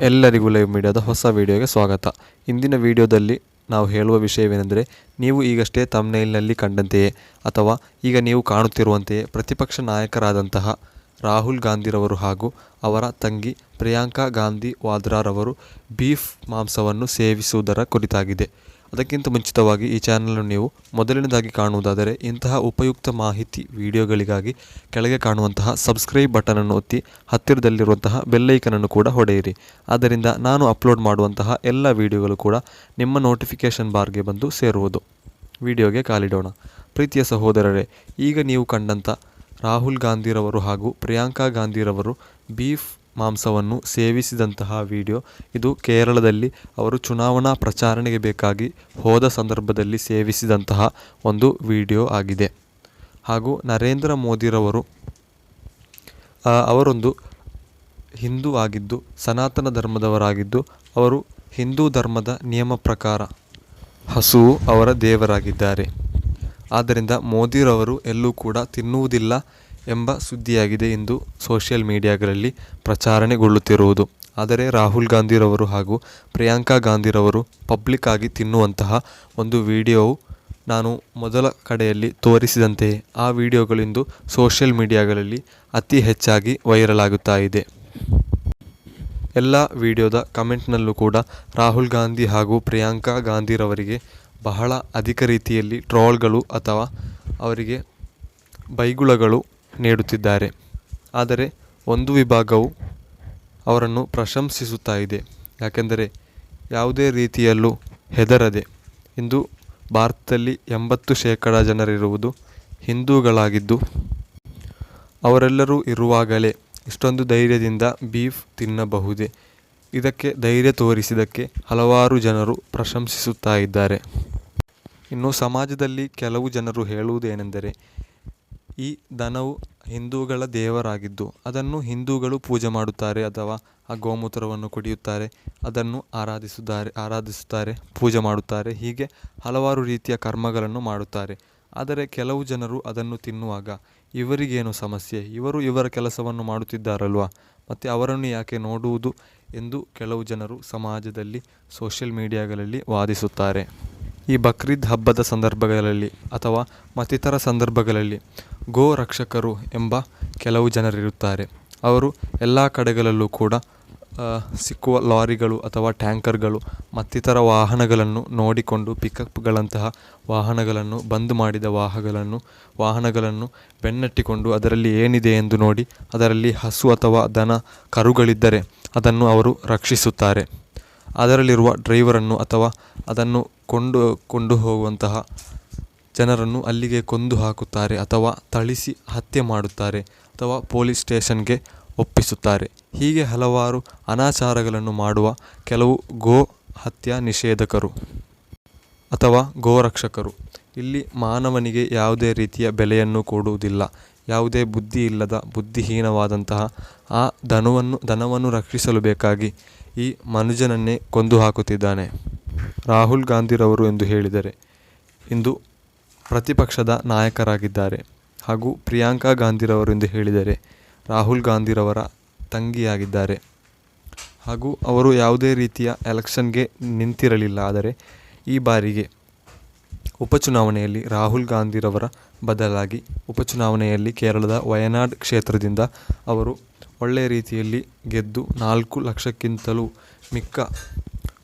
ಎಲ್ಲರಿಗೂ ಲೈವ್ ಮೀಡಿಯಾದ ಹೊಸ ವಿಡಿಯೋಗೆ ಸ್ವಾಗತ. ಇಂದಿನ ವಿಡಿಯೋದಲ್ಲಿ ನಾವು ಹೇಳುವ ವಿಷಯವೇನೆಂದರೆ, ನೀವು ಈಗಷ್ಟೇ ಥಂಬ್ನೇಲ್ನಲ್ಲಿ ಕಂಡಂತೆಯೇ ಅಥವಾ ಈಗ ನೀವು ಕಾಣುತ್ತಿರುವಂತೆಯೇ ಪ್ರತಿಪಕ್ಷ ನಾಯಕರಾದಂತಹ ರಾಹುಲ್ ಗಾಂಧಿರವರು ಹಾಗೂ ಅವರ ತಂಗಿ ಪ್ರಿಯಾಂಕಾ ಗಾಂಧಿ ವಾದ್ರಾರವರು ಬೀಫ್ ಮಾಂಸವನ್ನು ಸೇವಿಸುವುದರ ಕುರಿತಾಗಿದೆ. ಅದಕ್ಕಿಂತ ಮುಂಚಿತವಾಗಿ ಈ ಚಾನಲನ್ನು ನೀವು ಮೊದಲನೇದಾಗಿ ಕಾಣುವುದಾದರೆ ಇಂತಹ ಉಪಯುಕ್ತ ಮಾಹಿತಿ ವಿಡಿಯೋಗಳಿಗಾಗಿ ಕೆಳಗೆ ಕಾಣುವಂತಹ ಸಬ್ಸ್ಕ್ರೈಬ್ ಬಟನನ್ನು ಒತ್ತಿ ಹತ್ತಿರದಲ್ಲಿರುವಂತಹ ಬೆಲ್ಲೈಕನನ್ನು ಕೂಡ ಹೊಡೆಯಿರಿ. ಆದ್ದರಿಂದ ನಾನು ಅಪ್ಲೋಡ್ ಮಾಡುವಂತಹ ಎಲ್ಲ ವಿಡಿಯೋಗಳು ಕೂಡ ನಿಮ್ಮ ನೋಟಿಫಿಕೇಷನ್ ಬಾರ್ಗೆ ಬಂದು ಸೇರುವುದು. ವಿಡಿಯೋಗೆ ಕಾಲಿಡೋಣ. ಪ್ರೀತಿಯ ಸಹೋದರರೇ, ಈಗ ನೀವು ಕಂಡಂಥ ರಾಹುಲ್ ಗಾಂಧಿರವರು ಹಾಗೂ ಪ್ರಿಯಾಂಕಾ ಗಾಂಧಿರವರು ಬೀಫ್ ಮಾಂಸವನ್ನು ಸೇವಿಸಿದಂತಹ ವಿಡಿಯೋ ಇದು ಕೇರಳದಲ್ಲಿ ಅವರು ಚುನಾವಣಾ ಪ್ರಚಾರಣೆಗೆ ಬೇಕಾಗಿ ಹೋದ ಸಂದರ್ಭದಲ್ಲಿ ಸೇವಿಸಿದಂತಹ ಒಂದು ವಿಡಿಯೋ ಆಗಿದೆ. ಹಾಗೂ ನರೇಂದ್ರ ಮೋದಿರವರು ಅವರೊಂದು ಹಿಂದೂ ಆಗಿದ್ದು, ಸನಾತನ ಧರ್ಮದವರಾಗಿದ್ದು, ಅವರು ಹಿಂದೂ ಧರ್ಮದ ನಿಯಮ ಪ್ರಕಾರ ಹಸುವು ಅವರ ದೇವರಾಗಿದ್ದಾರೆ. ಆದ್ದರಿಂದ ಮೋದಿರವರು ಎಲ್ಲೂ ಕೂಡ ತಿನ್ನುವುದಿಲ್ಲ ಎಂಬ ಸುದ್ದಿಯಾಗಿದೆ ಎಂದು ಸೋಷಿಯಲ್ ಮೀಡಿಯಾಗಳಲ್ಲಿ ಪ್ರಚಾರಣೆಗೊಳ್ಳುತ್ತಿರುವುದು. ಆದರೆ ರಾಹುಲ್ ಗಾಂಧಿರವರು ಹಾಗೂ ಪ್ರಿಯಾಂಕಾ ಗಾಂಧಿರವರು ಪಬ್ಲಿಕ್ ಆಗಿ ತಿನ್ನುವಂತಹ ಒಂದು ವಿಡಿಯೋವು ನಾನು ಮೊದಲ ಕಡೆಯಲ್ಲಿ ತೋರಿಸಿದಂತೆಯೇ ಆ ವಿಡಿಯೋಗಳಿಂದು ಸೋಷಿಯಲ್ ಮೀಡಿಯಾಗಳಲ್ಲಿ ಅತಿ ಹೆಚ್ಚಾಗಿ ವೈರಲ್ ಆಗುತ್ತಾ ಇದೆ. ಎಲ್ಲ ವಿಡಿಯೋದ ಕಮೆಂಟ್ನಲ್ಲೂ ಕೂಡ ರಾಹುಲ್ ಗಾಂಧಿ ಹಾಗೂ ಪ್ರಿಯಾಂಕಾ ಗಾಂಧಿರವರಿಗೆ ಬಹಳ ಅಧಿಕ ರೀತಿಯಲ್ಲಿ ಟ್ರೋಲ್ಗಳು ಅಥವಾ ಅವರಿಗೆ ಬೈಗುಳಗಳು ನೀಡುತ್ತಿದ್ದಾರೆ. ಆದರೆ ಒಂದು ವಿಭಾಗವು ಅವರನ್ನು ಪ್ರಶಂಸಿಸುತ್ತಾ ಇದೆ. ಯಾಕೆಂದರೆ ಯಾವುದೇ ರೀತಿಯಲ್ಲೂ ಹೆದರದೆ, ಇಂದು ಭಾರತದಲ್ಲಿ 80% ಜನರಿರುವುದು ಹಿಂದೂಗಳಾಗಿದ್ದು, ಅವರೆಲ್ಲರೂ ಇರುವಾಗಲೇ ಇಷ್ಟೊಂದು ಧೈರ್ಯದಿಂದ ಬೀಫ್ ತಿನ್ನಬಹುದೇ? ಇದಕ್ಕೆ ಧೈರ್ಯ ತೋರಿಸಿದ್ದಕ್ಕೆ ಹಲವಾರು ಜನರು ಪ್ರಶಂಸಿಸುತ್ತಾ ಇದ್ದಾರೆ. ಇನ್ನು ಸಮಾಜದಲ್ಲಿ ಕೆಲವು ಜನರು ಹೇಳುವುದೇನೆಂದರೆ, ಈ ದನವು ಹಿಂದೂಗಳ ದೇವರಾಗಿದ್ದು ಅದನ್ನು ಹಿಂದೂಗಳು ಪೂಜೆ ಮಾಡುತ್ತಾರೆ ಅಥವಾ ಆ ಗೋಮೂತ್ರವನ್ನು ಕುಡಿಯುತ್ತಾರೆ, ಅದನ್ನು ಆರಾಧಿಸುತ್ತಾರೆ, ಪೂಜೆ ಮಾಡುತ್ತಾರೆ, ಹೀಗೆ ಹಲವಾರು ರೀತಿಯ ಕರ್ಮಗಳನ್ನು ಮಾಡುತ್ತಾರೆ. ಆದರೆ ಕೆಲವು ಜನರು ಅದನ್ನು ತಿನ್ನುವಾಗ ಇವರಿಗೇನು ಸಮಸ್ಯೆ, ಇವರ ಕೆಲಸವನ್ನು ಮಾಡುತ್ತಿದ್ದಾರಲ್ವ, ಮತ್ತು ಅವರನ್ನು ಯಾಕೆ ನೋಡುವುದು ಎಂದು ಕೆಲವು ಜನರು ಸಮಾಜದಲ್ಲಿ ಸೋಷಿಯಲ್ ಮೀಡಿಯಾಗಳಲ್ಲಿ ವಾದಿಸುತ್ತಾರೆ. ಈ ಬಕ್ರೀದ್ ಹಬ್ಬದ ಸಂದರ್ಭಗಳಲ್ಲಿ ಅಥವಾ ಮತ್ತಿತರ ಸಂದರ್ಭಗಳಲ್ಲಿ ಗೋ ರಕ್ಷಕರು ಎಂಬ ಕೆಲವು ಜನರಿರುತ್ತಾರೆ. ಅವರು ಎಲ್ಲ ಕಡೆಗಳಲ್ಲೂ ಕೂಡ ಸಿಕ್ಕುವ ಲಾರಿಗಳು ಅಥವಾ ಟ್ಯಾಂಕರ್ಗಳು ಮತ್ತಿತರ ವಾಹನಗಳನ್ನು ನೋಡಿಕೊಂಡು ಪಿಕಪ್ಗಳಂತಹ ವಾಹನಗಳನ್ನು ಬಂದ್ ಮಾಡಿದ ವಾಹನಗಳನ್ನು ಬೆನ್ನಟ್ಟಿಕೊಂಡು ಅದರಲ್ಲಿ ಏನಿದೆ ಎಂದು ನೋಡಿ ಅದರಲ್ಲಿ ಹಸು ಅಥವಾ ದನ ಕರುಗಳಿದ್ದರೆ ಅದನ್ನು ಅವರು ರಕ್ಷಿಸುತ್ತಾರೆ. ಅದರಲ್ಲಿರುವ ಡ್ರೈವರನ್ನು ಅಥವಾ ಅದನ್ನು ಕೊಂಡು ಹೋಗುವಂತಹ ಜನರನ್ನು ಅಲ್ಲಿಗೆ ಕೊಂದು ಹಾಕುತ್ತಾರೆ ಅಥವಾ ಥಳಿಸಿ ಹತ್ಯೆ ಮಾಡುತ್ತಾರೆ ಅಥವಾ ಪೊಲೀಸ್ ಸ್ಟೇಷನ್ಗೆ ಒಪ್ಪಿಸುತ್ತಾರೆ. ಹೀಗೆ ಹಲವಾರು ಅನಾಚಾರಗಳನ್ನು ಮಾಡುವ ಕೆಲವು ಗೋ ಹತ್ಯಾ ನಿಷೇಧಕರು ಅಥವಾ ಗೋರಕ್ಷಕರು ಇಲ್ಲಿ ಮಾನವನಿಗೆ ಯಾವುದೇ ರೀತಿಯ ಬೆಲೆಯನ್ನು ಕೊಡುವುದಿಲ್ಲ. ಯಾವುದೇ ಬುದ್ಧಿ ಇಲ್ಲದ ಬುದ್ಧಿಹೀನವಾದಂತಹ ಆ ದನವನ್ನು ರಕ್ಷಿಸಲು ಬೇಕಾಗಿ ಈ ಮನುಜನನ್ನೇ ಕೊಂದು ಹಾಕುತ್ತಿದ್ದಾನೆ. ರಾಹುಲ್ ಗಾಂಧಿರವರು ಎಂದು ಹೇಳಿದರೆ ಇಂದು ಪ್ರತಿಪಕ್ಷದ ನಾಯಕರಾಗಿದ್ದಾರೆ. ಹಾಗೂ ಪ್ರಿಯಾಂಕಾ ಗಾಂಧಿರವರು ಎಂದು ಹೇಳಿದರೆ ರಾಹುಲ್ ಗಾಂಧಿರವರ ತಂಗಿಯಾಗಿದ್ದಾರೆ. ಹಾಗೂ ಅವರು ಯಾವುದೇ ರೀತಿಯ ಎಲೆಕ್ಷನ್ಗೆ ನಿಂತಿರಲಿಲ್ಲ. ಆದರೆ ಈ ಬಾರಿಗೆ ಉಪಚುನಾವಣೆಯಲ್ಲಿ ರಾಹುಲ್ ಗಾಂಧಿರವರ ಬದಲಾಗಿ ಉಪಚುನಾವಣೆಯಲ್ಲಿ ಕೇರಳದ ವಯನಾಡ್ ಕ್ಷೇತ್ರದಿಂದ ಅವರು ಒಳ್ಳೆಯ ರೀತಿಯಲ್ಲಿ ಗೆದ್ದು 4 ಲಕ್ಷಕ್ಕಿಂತಲೂ ಮಿಕ್ಕ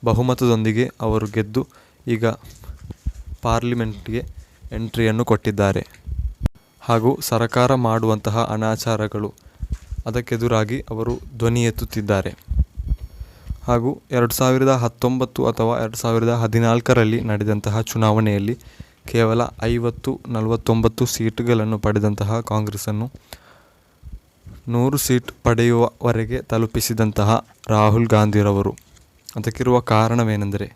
ಬಹುಮತದೊಂದಿಗೆ ಅವರು ಗೆದ್ದು ಈಗ ಪಾರ್ಲಿಮೆಂಟ್ಗೆ ಎಂಟ್ರಿಯನ್ನು ಕೊಟ್ಟಿದ್ದಾರೆ. ಹಾಗೂ ಸರ್ಕಾರ ಮಾಡುವಂತಹ ಅನಾಚಾರಗಳು ಅದಕ್ಕೆದುರಾಗಿ ಅವರು ಧ್ವನಿ ಎತ್ತುತ್ತಿದ್ದಾರೆ. ಹಾಗೂ 2019 ಅಥವಾ 2014ರಲ್ಲಿ ನಡೆದಂತಹ ಚುನಾವಣೆಯಲ್ಲಿ ಕೇವಲ 50-49 ಸೀಟುಗಳನ್ನು ಪಡೆದಂತಹ ಕಾಂಗ್ರೆಸ್ಸನ್ನು 100 ಸೀಟ್ ಪಡೆಯುವವರೆಗೆ ತಲುಪಿಸಿದಂತಹ ರಾಹುಲ್ ಗಾಂಧಿರವರು. ಅದಕ್ಕಿರುವ ಕಾರಣವೇನೆಂದರೆ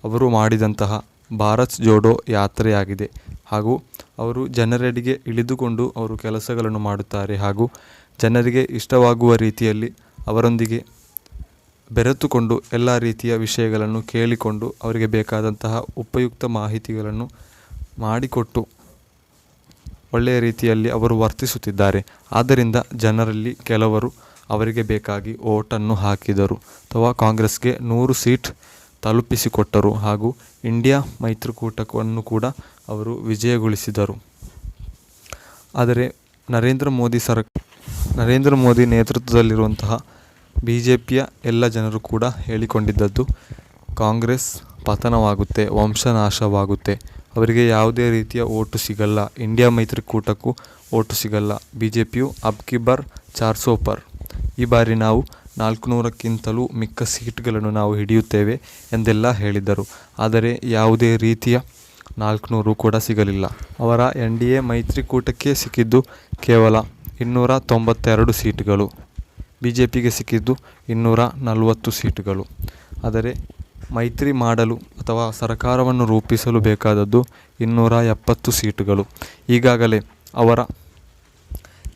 ಅವರು ಮಾಡಿದಂತಹ ಭಾರತ್ ಜೋಡೋ ಯಾತ್ರೆಯಾಗಿದೆ. ಹಾಗೂ ಅವರು ಜನರೆಡೆಗೆ ಇಳಿದುಕೊಂಡು ಅವರು ಕೆಲಸಗಳನ್ನು ಮಾಡುತ್ತಾರೆ. ಹಾಗೂ ಜನರಿಗೆ ಇಷ್ಟವಾಗುವ ರೀತಿಯಲ್ಲಿ ಅವರೊಂದಿಗೆ ಬೆರೆತುಕೊಂಡು ಎಲ್ಲ ರೀತಿಯ ವಿಷಯಗಳನ್ನು ಕೇಳಿಕೊಂಡು ಅವರಿಗೆ ಬೇಕಾದಂತಹ ಉಪಯುಕ್ತ ಮಾಹಿತಿಗಳನ್ನು ಮಾಡಿಕೊಟ್ಟು ಒಳ್ಳೆಯ ರೀತಿಯಲ್ಲಿ ಅವರು ವರ್ತಿಸುತ್ತಿದ್ದಾರೆ. ಆದ್ದರಿಂದ ಜನರಲ್ಲಿ ಕೆಲವರು ಅವರಿಗೆ ಬೇಕಾಗಿ ಓಟನ್ನು ಹಾಕಿದರು ಅಥವಾ ಕಾಂಗ್ರೆಸ್ಗೆ 100 ಸೀಟ್ ತಲುಪಿಸಿಕೊಟ್ಟರು ಹಾಗೂ ಇಂಡಿಯಾ ಮೈತ್ರಿಕೂಟವನ್ನು ಕೂಡ ಅವರು ವಿಜಯಗೊಳಿಸಿದರು. ಆದರೆ ನರೇಂದ್ರ ಮೋದಿ ನೇತೃತ್ವದಲ್ಲಿರುವಂತಹ BJPಯ ಎಲ್ಲ ಜನರು ಕೂಡ ಹೇಳಿಕೊಂಡಿದ್ದದ್ದು ಕಾಂಗ್ರೆಸ್ ಪತನವಾಗುತ್ತೆ, ವಂಶನಾಶವಾಗುತ್ತೆ, ಅವರಿಗೆ ಯಾವುದೇ ರೀತಿಯ ಓಟು ಸಿಗಲ್ಲ, ಇಂಡಿಯಾ ಮೈತ್ರಿಕೂಟಕ್ಕೂ ಓಟು ಸಿಗಲ್ಲ, BJPಯು ಅಬ್ ಕಿ ಬಾರ್ 400 ಪರ್, ಈ ಬಾರಿ ನಾವು 400ಕ್ಕಿಂತಲೂ ಮಿಕ್ಕ ಸೀಟ್ಗಳನ್ನು ನಾವು ಹಿಡಿಯುತ್ತೇವೆ ಎಂದೆಲ್ಲ ಹೇಳಿದ್ದರು. ಆದರೆ ಯಾವುದೇ ರೀತಿಯ 400 ಕೂಡ ಸಿಗಲಿಲ್ಲ. ಅವರ NDA ಮೈತ್ರಿಕೂಟಕ್ಕೆ ಸಿಕ್ಕಿದ್ದು ಕೇವಲ 292 ಸೀಟುಗಳು, BJPಗೆ ಸಿಕ್ಕಿದ್ದು 240 ಸೀಟುಗಳು. ಆದರೆ ಮೈತ್ರಿ ಮಾಡಲು ಅಥವಾ ಸರ್ಕಾರವನ್ನು ರೂಪಿಸಲು ಬೇಕಾದದ್ದು 270 ಸೀಟುಗಳು. ಈಗಾಗಲೇ ಅವರ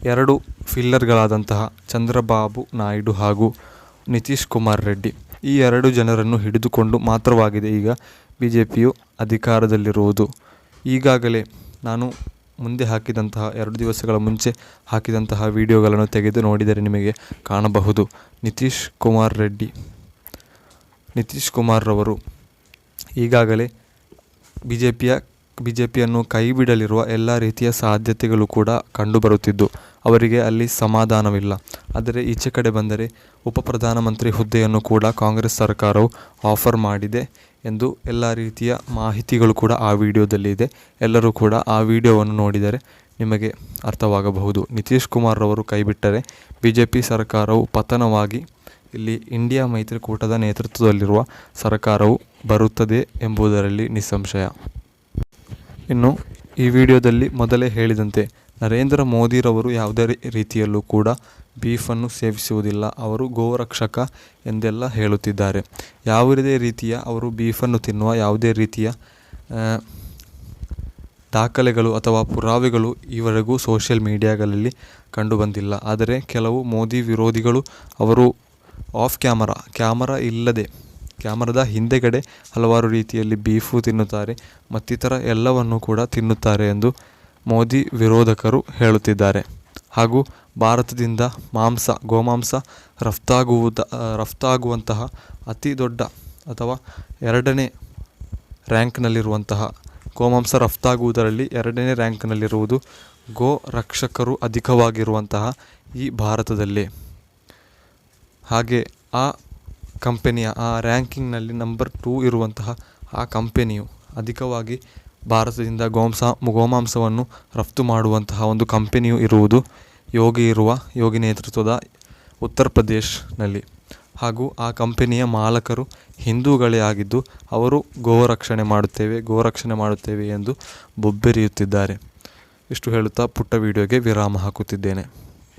2 ಫಿಲ್ಲರ್ಗಳಾದಂತಹ ಚಂದ್ರಬಾಬು ನಾಯ್ಡು ಹಾಗೂ ನಿತೀಶ್ ಕುಮಾರ್ ರೆಡ್ಡಿ, ಈ 2 ಜನರನ್ನು ಹಿಡಿದುಕೊಂಡು ಮಾತ್ರವಾಗಿದೆ ಈಗ BJPಯು ಅಧಿಕಾರದಲ್ಲಿರುವುದು. ಈಗಾಗಲೇ ನಾನು ಮುಂದೆ ಹಾಕಿದಂತಹ 2 ದಿವಸಗಳ ಮುಂಚೆ ಹಾಕಿದಂತಹ ವಿಡಿಯೋಗಳನ್ನು ತೆಗೆದು ನೋಡಿದರೆ ನಿಮಗೆ ಕಾಣಬಹುದು. ನಿತೀಶ್ ಕುಮಾರ್ ರವರು ಈಗಾಗಲೇ BJPಯನ್ನು ಕೈ ಬಿಡಲಿರುವ ಎಲ್ಲ ರೀತಿಯ ಸಾಧ್ಯತೆಗಳು ಕೂಡ ಕಂಡುಬರುತ್ತಿದ್ದು ಅವರಿಗೆ ಅಲ್ಲಿ ಸಮಾಧಾನವಿಲ್ಲ. ಆದರೆ ಈಚೆ ಕಡೆ ಬಂದರೆ ಉಪಪ್ರಧಾನಮಂತ್ರಿ ಹುದ್ದೆಯನ್ನು ಕೂಡ ಕಾಂಗ್ರೆಸ್ ಸರ್ಕಾರವು ಆಫರ್ ಮಾಡಿದೆ ಎಂದು ಎಲ್ಲ ರೀತಿಯ ಮಾಹಿತಿಗಳು ಕೂಡ ಆ ವಿಡಿಯೋದಲ್ಲಿ ಇದೆ. ಎಲ್ಲರೂ ಕೂಡ ಆ ವಿಡಿಯೋವನ್ನು ನೋಡಿದರೆ ನಿಮಗೆ ಅರ್ಥವಾಗಬಹುದು. ನಿತೀಶ್ ಕುಮಾರ್ ರವರು ಕೈಬಿಟ್ಟರೆ BJP ಸರ್ಕಾರವು ಪತನವಾಗಿ ಇಲ್ಲಿ ಇಂಡಿಯಾ ಮೈತ್ರಿಕೂಟದ ನೇತೃತ್ವದಲ್ಲಿರುವ ಸರ್ಕಾರವು ಬರುತ್ತದೆ ಎಂಬುದರಲ್ಲಿ ನಿಸ್ಸಂಶಯ. ಇನ್ನು ಈ ವಿಡಿಯೋದಲ್ಲಿ ಮೊದಲೇ ಹೇಳಿದಂತೆ ನರೇಂದ್ರ ಮೋದಿರವರು ಯಾವುದೇ ರೀತಿಯಲ್ಲೂ ಕೂಡ ಬೀಫನ್ನು ಸೇವಿಸುವುದಿಲ್ಲ, ಅವರು ಗೋರಕ್ಷಕ ಎಂದೆಲ್ಲ ಹೇಳುತ್ತಿದ್ದಾರೆ. ಯಾವುದೇ ರೀತಿಯ ಅವರು ಬೀಫನ್ನು ತಿನ್ನುವ ಯಾವುದೇ ರೀತಿಯ ದಾಖಲೆಗಳು ಅಥವಾ ಪುರಾವೆಗಳು ಈವರೆಗೂ ಸೋಷಿಯಲ್ ಮೀಡಿಯಾಗಳಲ್ಲಿ ಕಂಡುಬಂದಿಲ್ಲ. ಆದರೆ ಕೆಲವು ಮೋದಿ ವಿರೋಧಿಗಳು ಅವರು ಆಫ್ ಕ್ಯಾಮರಾ ಇಲ್ಲದೆ ಕ್ಯಾಮರಾದ ಹಿಂದೆಗಡೆ ಹಲವಾರು ರೀತಿಯಲ್ಲಿ ಬೀಫು ತಿನ್ನುತ್ತಾರೆ, ಮತ್ತಿತರ ಎಲ್ಲವನ್ನು ಕೂಡ ತಿನ್ನುತ್ತಾರೆ ಎಂದು ಮೋದಿ ವಿರೋಧಕರು ಹೇಳುತ್ತಿದ್ದಾರೆ. ಹಾಗೂ ಭಾರತದಿಂದ ಗೋಮಾಂಸ ರಫ್ತಾಗುವಂತಹ ಅತಿ ದೊಡ್ಡ ಅಥವಾ 2ನೇ ರ್ಯಾಂಕ್ನಲ್ಲಿರುವಂತಹ ಗೋಮಾಂಸ ರಫ್ತಾಗುವುದರಲ್ಲಿ 2ನೇ ರ್ಯಾಂಕ್ನಲ್ಲಿರುವುದು ಗೋ ರಕ್ಷಕರು ಅಧಿಕವಾಗಿರುವಂತಹ ಈ ಭಾರತದಲ್ಲೇ. ಹಾಗೆ ಆ ಕಂಪನಿಯ ಆ ರ್ಯಾಂಕಿಂಗ್ನಲ್ಲಿ ನಂಬರ್ 2 ಇರುವಂತಹ ಆ ಕಂಪನಿಯು ಅಧಿಕವಾಗಿ ಭಾರತದಿಂದ ಗೋಮಾಂಸವನ್ನು ರಫ್ತು ಮಾಡುವಂತಹ ಒಂದು ಕಂಪನಿಯು ಇರುವುದು ಯೋಗಿ ನೇತೃತ್ವದ ಉತ್ತರ ಪ್ರದೇಶನಲ್ಲಿ. ಹಾಗೂ ಆ ಕಂಪನಿಯ ಮಾಲಕರು ಹಿಂದೂಗಳೇ ಆಗಿದ್ದು ಅವರು ಗೋರಕ್ಷಣೆ ಮಾಡುತ್ತೇವೆ ಎಂದು ಬೊಬ್ಬೆರಿಯುತ್ತಿದ್ದಾರೆ. ಇಷ್ಟು ಹೇಳುತ್ತಾ ಪುಟ್ಟ ವಿಡಿಯೋಗೆ ವಿರಾಮ ಹಾಕುತ್ತಿದ್ದೇನೆ.